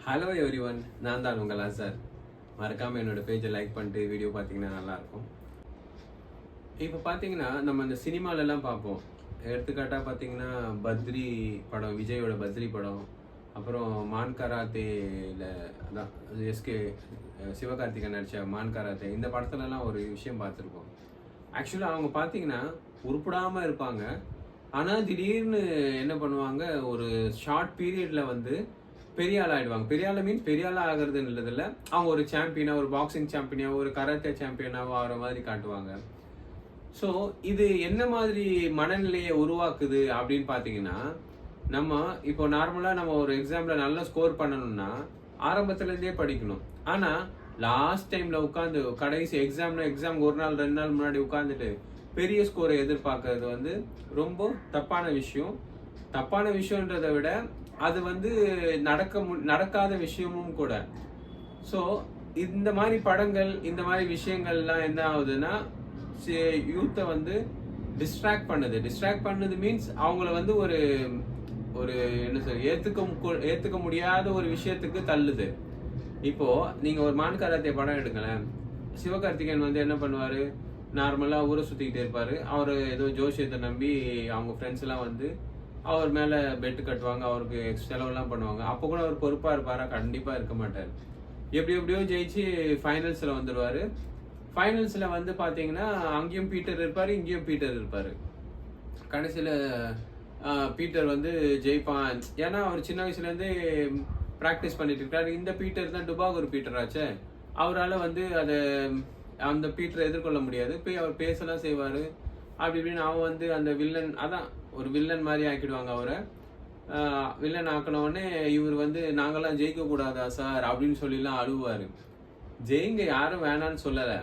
Hello every one, நான் தான் உங்கள் அசார். மறக்காமல் என்னோட பேஜை லைக் பண்ணிட்டு வீடியோ பார்த்தீங்கன்னா நல்லாயிருக்கும். இப்போ பார்த்தீங்கன்னா நம்ம இந்த சினிமாலெல்லாம் பார்ப்போம். எடுத்துக்காட்டாக பார்த்தீங்கன்னா பத்ரி படம், விஜயோட பத்ரி படம், அப்புறம் மான் கராத்தேல அதான் எஸ்கே சிவகார்த்திகேயன் நடித்த மான் கராத்தே, இந்த படத்துலலாம் ஒரு விஷயம் பார்த்துருப்போம். ஆக்சுவலாக அவங்க பார்த்தீங்கன்னா உருப்படாமல் இருப்பாங்க. ஆனால் திடீர்னு என்ன பண்ணுவாங்க, ஒரு ஷார்ட் பீரியடில் வந்து பெரிய ஆள் ஆயிடுவாங்க. பெரிய ஆள் மீன்ஸ் பெரிய ஆள் ஆகிறதுன்றதில்ல, அவங்க ஒரு சாம்பியனா, ஒரு பாக்ஸிங் சாம்பியனா, ஒரு கராத்தே சாம்பியனாவோ ஆகிற மாதிரி காட்டுவாங்க. ஸோ இது என்ன மாதிரி மனநிலையை உருவாக்குது அப்படின்னு பார்த்தீங்கன்னா, நம்ம இப்போ நார்மலாக நம்ம ஒரு எக்ஸாமில் நல்ல ஸ்கோர் பண்ணணும்னா ஆரம்பத்துலேருந்தே படிக்கணும். ஆனால் லாஸ்ட் டைமில் உட்காந்து கடைசி எக்ஸாம் ஒரு நாள் 2 நாள் முன்னாடி உட்காந்துட்டு பெரிய ஸ்கோரை எதிர்பார்க்கறது வந்து ரொம்ப தப்பான விஷயம். தப்பான விஷயன்றதை விட அது வந்து நடக்காத விஷயமும் கூட. ஸோ இந்த மாதிரி படங்கள், இந்த மாதிரி விஷயங்கள்லாம் என்ன ஆகுதுன்னா, யூத்தை வந்து டிஸ்ட்ராக்ட் பண்ணுது மீன்ஸ் அவங்கள வந்து ஒரு ஒரு என்ன சொல்ற ஏத்துக்க முடியாத ஒரு விஷயத்துக்கு தள்ளுது. இப்போ நீங்க ஒரு மான் கராத்தே படம் எடுங்களேன். சிவகார்த்திகேயன் வந்து என்ன பண்ணுவாரு, நார்மலா ஊரை சுத்திக்கிட்டே இருப்பாரு. அவரு ஏதோ ஜோசியத்தை நம்பி அவங்க ஃப்ரெண்ட்ஸ் எல்லாம் வந்து அவர் மேல பெட் கட்டுவாங்க, அவருக்கு செலவுலாம் பண்ணுவாங்க. அப்போ கூட அவர் பொறுப்பா இருப்பாரா? கண்டிப்பா இருக்க மாட்டார். எப்படியோ ஜெயிச்சு ஃபைனல்ஸ்ல வந்துடுவாரு. ஃபைனல்ஸ்ல வந்து பாத்தீங்கன்னா அங்கேயும் பீட்டர் இருப்பாரு, இங்கேயும் பீட்டர் இருப்பாரு. கடைசியில பீட்டர் வந்து ஜெயிப்பான். ஏன்னா அவர் சின்ன வயசுல இருந்தே பிராக்டிஸ் பண்ணிட்டு இருக்காரு. இந்த பீட்டர் தான் டுபாகூர் பீட்டர் ஆச்சே. அவரால் வந்து அந்த பீட்டரை எதிர்கொள்ள முடியாது. போய் அவர் பேசலாம் செய்வாரு. அப்படி இப்படின்னு அவன் வந்து அந்த வில்லன், அதான் ஒரு வில்லன் மாதிரி ஆக்கிடுவாங்க அவரை. வில்லன் ஆக்கின உடனே இவர் வந்து நாங்கெல்லாம் ஜெயிக்க கூடாதா சார் அப்படின்னு சொல்லிலாம் அழுவாரு. ஜெயிங்க, யாரும் வேணான்னு சொல்லல.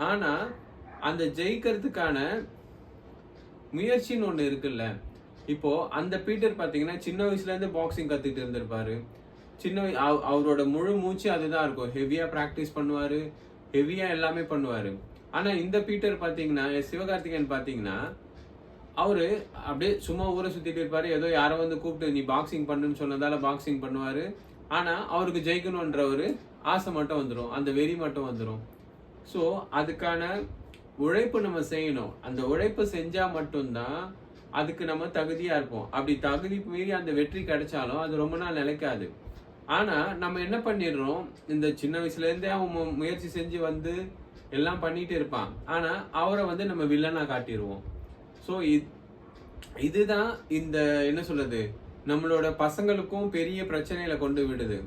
ஆனா அந்த ஜெயிக்கிறதுக்கான முயற்சின்னு ஒண்ணு இருக்குல்ல. இப்போ அந்த பீட்டர் பாத்தீங்கன்னா சின்ன வயசுல இருந்து பாக்ஸிங் கத்துக்கிட்டு இருந்திருப்பாரு. அவரோட முழு மூச்சு அதுதான் இருக்கும். ஹெவியா பிராக்டிஸ் பண்ணுவாரு, ஹெவியா எல்லாமே பண்ணுவாரு. ஆனா இந்த பீட்டர் பாத்தீங்கன்னா, சிவகார்த்திகேயன் பாத்தீங்கன்னா, அவரு அப்படியே சும்மா ஊரை சுத்திட்டு இருப்பாரு. ஏதோ யாரோ வந்து கூப்பிட்டு நீ பாக்ஸிங் பண்ணுன்னு சொன்னதால பாக்ஸிங் பண்ணுவாரு. ஆனா அவருக்கு ஜெயிக்கணும்ன்ற ஒரு ஆசை மட்டும் வந்துடும், அந்த வெறி மட்டும் வந்துடும். ஸோ அதுக்கான உழைப்பு நம்ம செய்யணும். அந்த உழைப்பு செஞ்சா மட்டும்தான் அதுக்கு நம்ம தகுதியா இருப்போம். அப்படி தகுதி மீறி அந்த வெற்றி கிடைச்சாலும் அது ரொம்ப நாள் நிலைக்காது. ஆனா நம்ம என்ன பண்ணிடுறோம், இந்த சின்ன வயசுல இருந்தே அவன் முயற்சி செஞ்சு வந்து எல்லாம் பண்ணிட்டு இருப்பான். ஆனா அவரை வந்து நம்ம வில்லனா காட்டிடுவோம். ஸோ இதுதான் இந்த என்ன சொல்றது, நம்மளோட பசங்களுக்கும் பெரிய பிரச்சனையில கொண்டு விடுது.